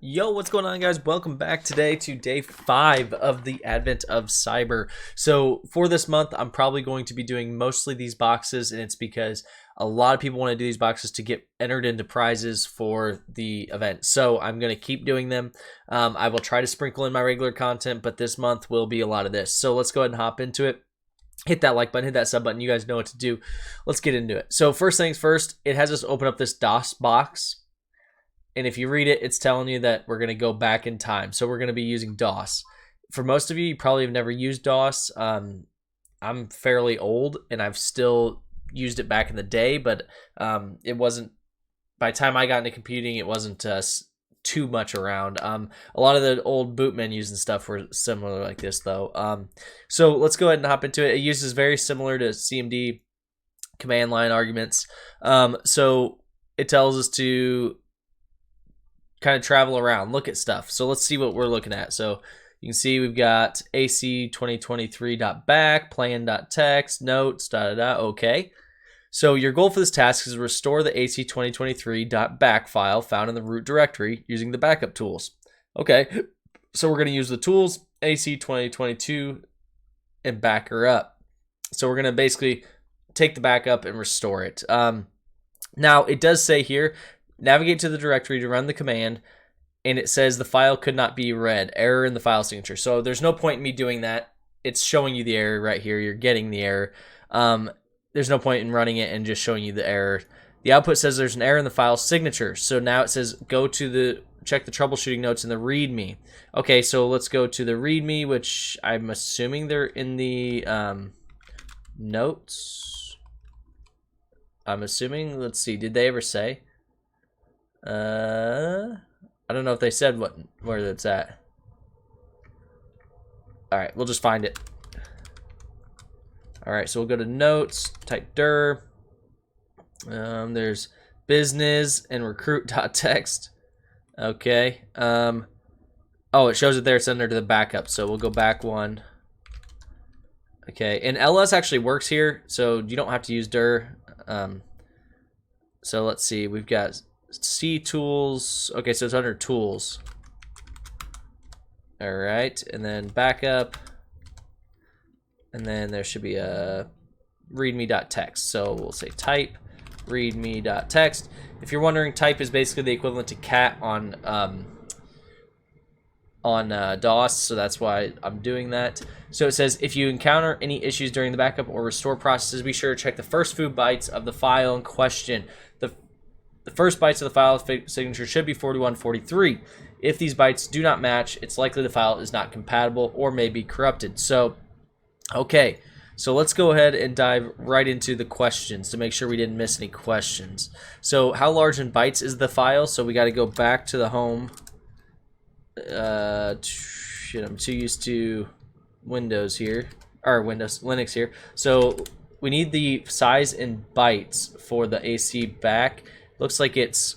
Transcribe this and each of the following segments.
Yo, what's going on, guys? Welcome back today to day 5 of the advent of cyber. So for this month, I'm probably going to be doing mostly these boxes, and it's because a lot of people want to do these boxes to get entered into prizes for the event. So I'm going to keep doing them. I will try to sprinkle in my regular content, but this month will be a lot of this. So let's go ahead and hop into it. Hit that like button, hit that sub button. You guys know what to do. Let's get into it. So first things first, it has us open up this DOS box. And if you read it, it's telling you that we're going to go back in time. So we're going to be using DOS. For most of you, you probably have never used DOS. I'm fairly old, and I've still used it back in the day, but it wasn't, by the time I got into computing, it wasn't too much around. A lot of the old boot menus and stuff were similar like this, though. So let's go ahead and hop into it. It uses very similar to CMD command line arguments. So it tells us to kind of travel around, look at stuff. So let's see what we're looking at. So you can see we've got AC 2023.back, plan.txt, notes, okay. So your goal for this task is to restore the AC 2023.back file found in the root directory using the backup tools. Okay, so we're going to use the tools AC 2022 and back her up. So we're going to basically take the backup and restore it. Now it does say here, navigate to the directory to run the command, and it says the file could not be read. Error in the file signature. So there's no point in me doing that. It's showing you the error right here. You're getting the error. There's no point in running it and just showing you the error. The output says there's an error in the file signature. So now it says go to check the troubleshooting notes in the README. Okay, so let's go to the README, which I'm assuming they're in the notes. I'm assuming. Let's see. Did they ever say? I don't know if they said where that's at. All right, we'll just find it. All right, so we'll go to notes, type dir. There's business and recruit.txt. Okay. Oh, it shows it there. It's under the backup. So we'll go back one. Okay, and ls actually works here, so you don't have to use dir. So let's see. We've got C tools. Okay, so it's under tools. All right, and then backup, and then there should be a readme.txt. So we'll say type readme.txt. If you're wondering, type is basically the equivalent to cat on DOS, so that's why I'm doing that. So it says if you encounter any issues during the backup or restore processes, be sure to check the first few bytes of the file in question. The first bytes of the file signature should be 4143. If these bytes do not match, it's likely the file is not compatible or may be corrupted. So, okay, so let's go ahead and dive right into the questions to make sure we didn't miss any questions. So how large in bytes is the file? So we got to go back to the home. Shit, I'm too used to Windows here, or Linux here. So we need the size in bytes for the AC back. Looks like it's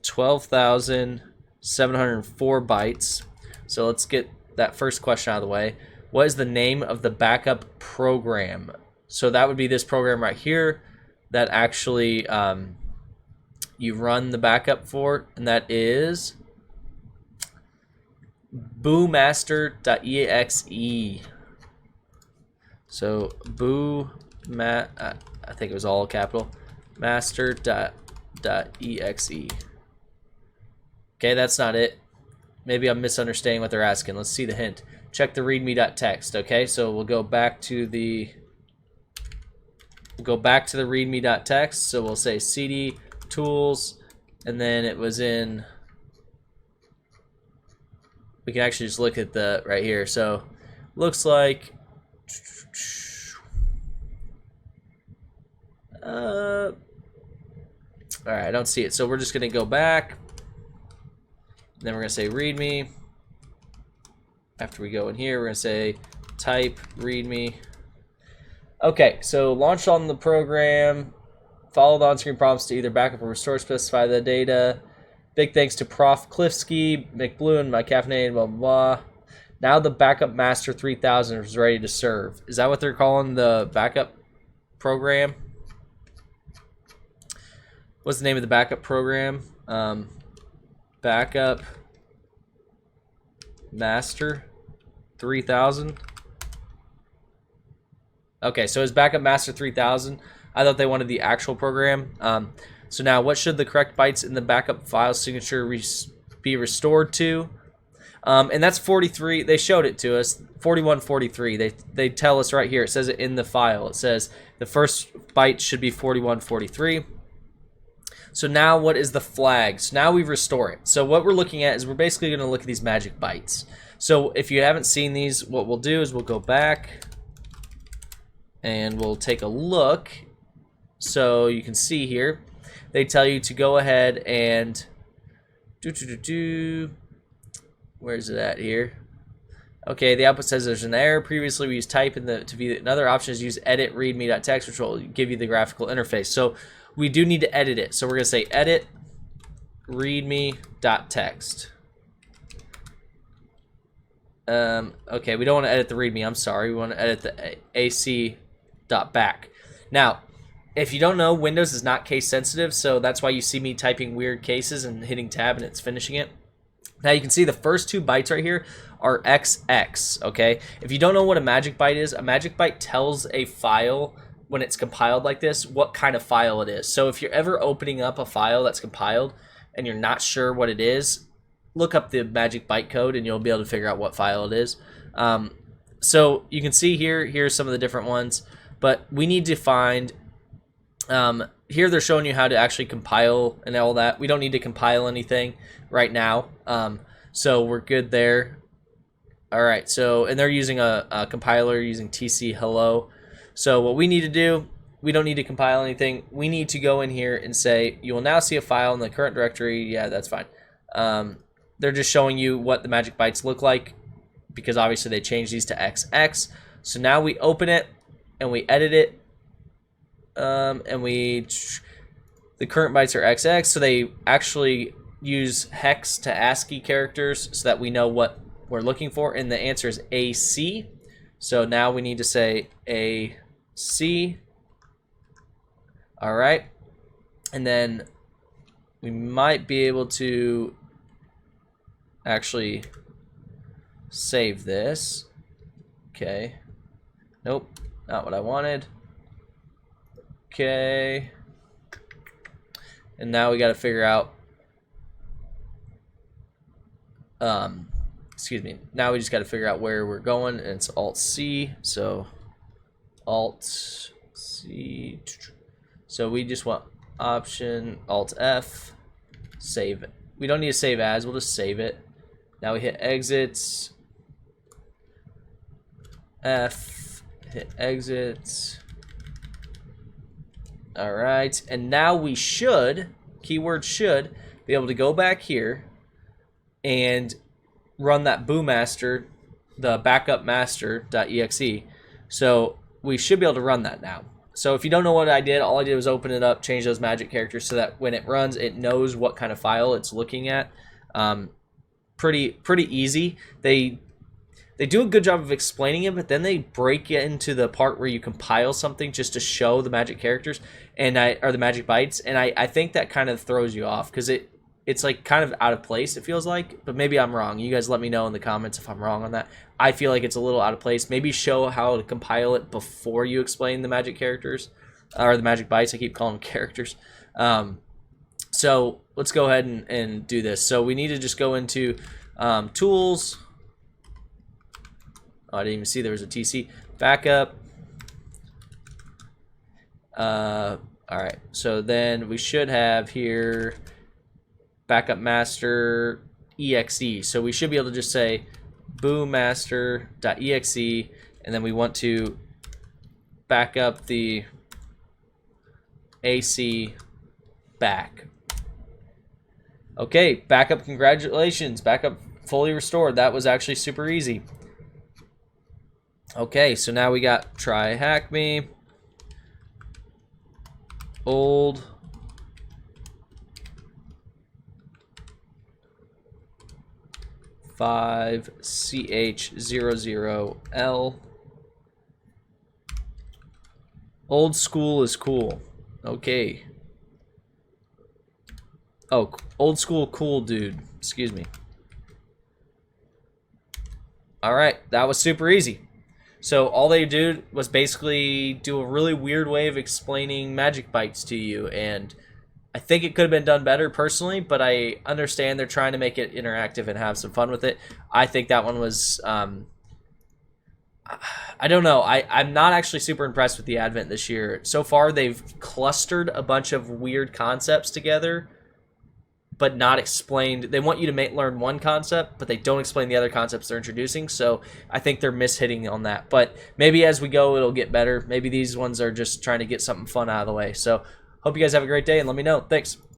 12,704 bytes. So let's get that first question out of the way. What is the name of the backup program? So that would be this program right here that actually you run the backup for, and that is boomaster.exe. So I think it was all capital, master.exe. Okay, that's not it. Maybe I'm misunderstanding what they're asking. Let's see the hint. Check the readme.txt. Okay, so we'll go back to the readme.txt. So we'll say cd tools, and then it was in. We can actually just look at the right here. So looks like all right, I don't see it. So we're just gonna go back. Then we're gonna say readme. After we go in here, we're gonna say type readme. Okay, so launch on the program. Follow the on-screen prompts to either backup or restore, specify the data. Big thanks to Prof. Cliffsky, McBloom, my caffeinated, blah, blah, blah. Now the backup master 3000 is ready to serve. Is that what they're calling the backup program? What's the name of the backup program? Backup master 3000. Okay, so it's backup master 3000. I thought they wanted the actual program. So now, what should the correct bytes in the backup file signature be restored to? And that's 43. They showed it to us. 4143. They tell us right here. It says it in the file. It says the first byte should be 4143. So now, what is the flag? So now we restore it. So what we're looking at is we're basically going to look at these magic bytes. So if you haven't seen these, what we'll do is we'll go back and we'll take a look. So you can see here, they tell you to go ahead and where's it at here? Okay, the output says there's an error. Previously, we used type in to be another option is use edit readme.txt, which will give you the graphical interface. So we do need to edit it. So we're going to say edit readme.txt. Okay, we don't want to edit the readme. I'm sorry. We want to edit the ac.back. Now, if you don't know, Windows is not case sensitive, so that's why you see me typing weird cases and hitting tab and it's finishing it. Now you can see the first 2 bytes right here are XX, okay? If you don't know what a magic byte is, a magic byte tells a file when it's compiled like this what kind of file it is. So if you're ever opening up a file that's compiled and you're not sure what it is, look up the magic byte code and you'll be able to figure out what file it is. So you can see here's some of the different ones, but we need to find here they're showing you how to actually compile and all that. We don't need to compile anything right now, so we're good there. All right, so and they're using a compiler using TC hello. So what we need to do, we don't need to compile anything. We need to go in here and say you will now see a file in the current directory. Yeah, that's fine. They're just showing you what the magic bytes look like because obviously they changed these to XX. So now we open it and we edit it. And the current bytes are XX, so they actually use hex to ASCII characters so that we know what we're looking for, and the answer is AC. So now we need to say AC. All right, and then we might be able to actually save this. Okay, nope, not what I wanted. Okay, and now we got to figure out excuse me, now we just got to figure out where we're going, and it's Alt C. So Alt C, so we just want option Alt F, save it. We don't need to save as, we'll just save it. Now we hit exits, F, hit exits. All right, and now we should, keyword should, be able to go back here and run that boomaster, the backup master.exe. So we should be able to run that now. So if you don't know what I did, all I did was open it up, change those magic characters so that when it runs, it knows what kind of file it's looking at. Pretty easy. They do a good job of explaining it, but then they break it into the part where you compile something just to show the magic characters or the magic bytes, and I think that kind of throws you off because it's like kind of out of place, it feels like, but maybe I'm wrong. You guys let me know in the comments if I'm wrong on that. I feel like it's a little out of place. Maybe show how to compile it before you explain the magic characters or the magic bytes. I keep calling them characters. So let's go ahead and do this. So we need to just go into tools. Oh, I didn't even see there was a TC. Backup. All right, so then we should have here backup master exe. So we should be able to just say boomaster.exe, and then we want to back up the AC back. Okay, backup, congratulations. Backup fully restored. That was actually super easy. Okay, so now we got TryHackMe, old, CH00L. Old school is cool. Okay. Oh, old school cool dude. Excuse me. All right, that was super easy. So all they did was basically do a really weird way of explaining magic bites to you, and I think it could have been done better personally, but I understand they're trying to make it interactive and have some fun with it. I think that one was, I don't know. I'm not actually super impressed with the Advent this year. So far, they've clustered a bunch of weird concepts together, but not explained. They want you to learn one concept, but they don't explain the other concepts they're introducing. So I think they're mishitting on that. But maybe as we go, it'll get better. Maybe these ones are just trying to get something fun out of the way. So hope you guys have a great day, and let me know. Thanks.